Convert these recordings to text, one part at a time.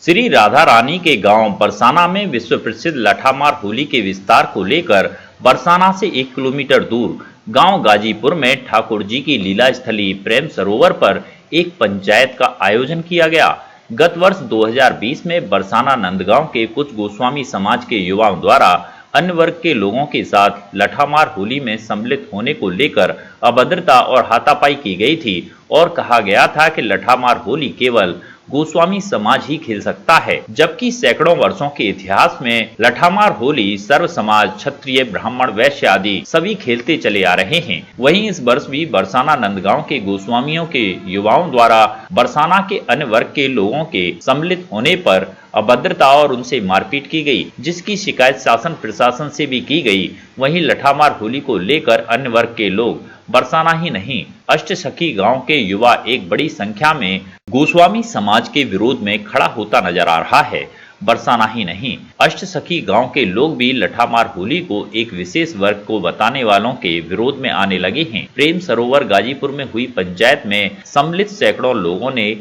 श्री राधा रानी के गांव बरसाना में विश्व प्रसिद्ध लठामार होली के विस्तार को लेकर बरसाना से 1 किलोमीटर दूर गांव गाजीपुर में ठाकुर जी की लीला स्थली प्रेम सरोवर पर एक पंचायत का आयोजन किया गया। गत वर्ष 2020 में बरसाना नंदगांव के कुछ गोस्वामी समाज के युवाओं द्वारा अन्य वर्ग के लोगों के साथ लठामार होली में सम्मिलित होने को लेकर अभद्रता और हाथापाई की गई थी और कहा गया था कि लठामार होली केवल गोस्वामी समाज ही खेल सकता है, जबकि सैकड़ों वर्षों के इतिहास में लठामार होली सर्व समाज, क्षत्रिय, ब्राह्मण, वैश्य आदि सभी खेलते चले आ रहे हैं। वहीं इस वर्ष भी बरसाना नंदगांव के गोस्वामियों के युवाओं द्वारा बरसाना के अन्य वर्ग के लोगों के सम्मिलित होने पर अभद्रता और उनसे मारपीट की गई, जिसकी शिकायत शासन प्रशासन से भी की गई। वहीं लठामार होली को लेकर अन्य वर्ग के लोग बरसाना ही नहीं, अष्टसखी गांव के युवा एक बड़ी संख्या में गोस्वामी समाज के विरोध में खड़ा होता नजर आ रहा है। बरसाना ही नहीं, अष्टसखी गांव के लोग भी लठामार होली को एक विशेष वर्ग को बताने वालों के विरोध में आने लगे हैं। प्रेम सरोवर गाजीपुर में हुई पंचायत में सम्मिलित सैकड़ों लोगों ने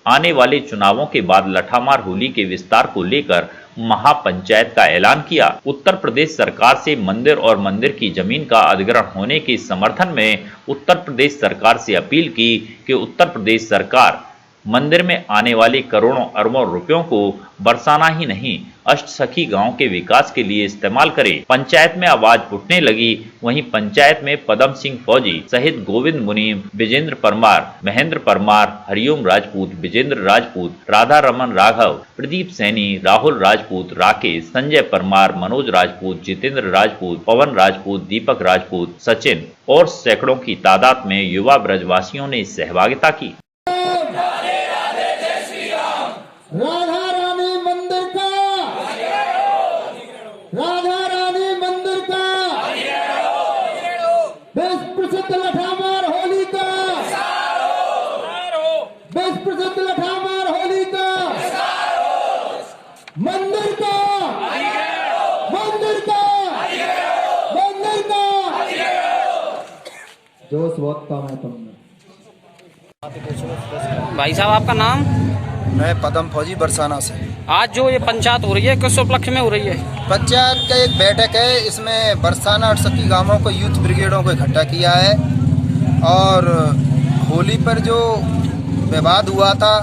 आने वाले चुनावों के बाद लठामार होली के विस्तार को लेकर महापंचायत का ऐलान किया। उत्तर प्रदेश सरकार से मंदिर और मंदिर की जमीन का अधिग्रहण होने के समर्थन में उत्तर प्रदेश सरकार से अपील की कि उत्तर प्रदेश सरकार मंदिर में आने वाले करोड़ों अरबों रुपयों को बरसाना ही नहीं, अष्टसखी गांव के विकास के लिए इस्तेमाल करे। पंचायत में आवाज उठने लगी। वहीं पंचायत में पदम सिंह फौजी सहित गोविंद मुनीम, विजेंद्र परमार, महेंद्र परमार, हरिओम राजपूत, विजेंद्र राजपूत, राधा रमन राघव, प्रदीप सैनी, राहुल राजपूत, राकेश, संजय परमार, मनोज राजपूत, जितेंद्र राजपूत, पवन राजपूत, दीपक राजपूत, सचिन और सैकड़ों की तादाद में युवा ब्रजवासियों ने सहभागिता की। राधा रानी मंदिर का, राधा रानी मंदिर का, विश्व प्रसिद्ध लठामार होली का, विश्व प्रसिद्ध लठामार होली का, मंदिर का, मंदिर का, मंदिर का, जोश बहुत कम है तुमने। भाई साहब आपका नाम? मैं पदम फौजी बरसाना से। आज जो ये पंचायत हो रही है किस उपलक्ष्य में हो रही है? पंचायत का एक बैठक है, इसमें बरसाना और सखी गांवों को यूथ ब्रिगेडों को इकट्ठा किया है और होली पर जो विवाद हुआ था,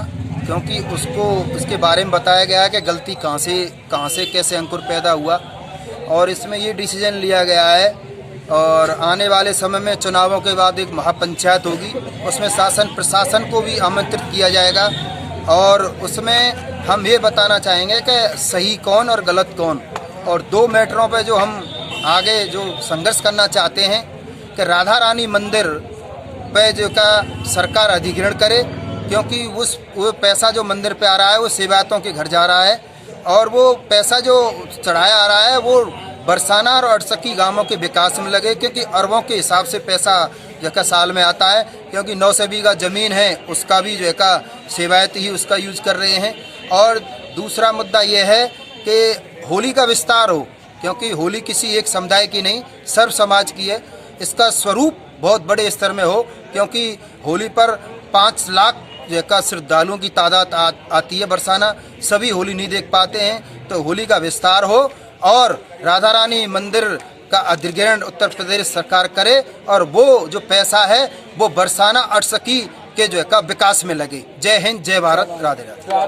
क्योंकि उसको इसके बारे में बताया गया है कि गलती कहाँ से कैसे अंकुर पैदा हुआ और इसमें ये डिसीजन लिया गया है और आने वाले समय में चुनावों के बाद एक महापंचायत होगी, उसमें शासन प्रशासन को भी आमंत्रित किया जाएगा और उसमें हम ये बताना चाहेंगे कि सही कौन और गलत कौन, और 2 मैटरों पे जो हम आगे जो संघर्ष करना चाहते हैं कि राधा रानी मंदिर पे जो का सरकार अधिग्रहण करे, क्योंकि वो पैसा जो मंदिर पे आ रहा है वो सेवायतों के घर जा रहा है और वो पैसा जो चढ़ाया आ रहा है वो बरसाना और अष्टसखी गांवों के विकास में लगे, क्योंकि अरबों के हिसाब से पैसा जो का साल में आता है, क्योंकि 900 बीघा ज़मीन है उसका भी जो है का सेवायत ही उसका यूज कर रहे हैं। और दूसरा मुद्दा ये है कि होली का विस्तार हो, क्योंकि होली किसी एक समुदाय की नहीं सर्व समाज की है, इसका स्वरूप बहुत बड़े स्तर में हो, क्योंकि होली पर 5 लाख जो का श्रद्धालुओं की तादाद आती है बरसाना, सभी होली नहीं देख पाते हैं, तो होली का विस्तार हो और राधा रानी मंदिर का अधिग्रहण उत्तर प्रदेश सरकार करे और वो जो पैसा है वो बरसाना अष्टसखी के जो है का विकास में लगे। जय हिंद, जय भारत, राधे राधे।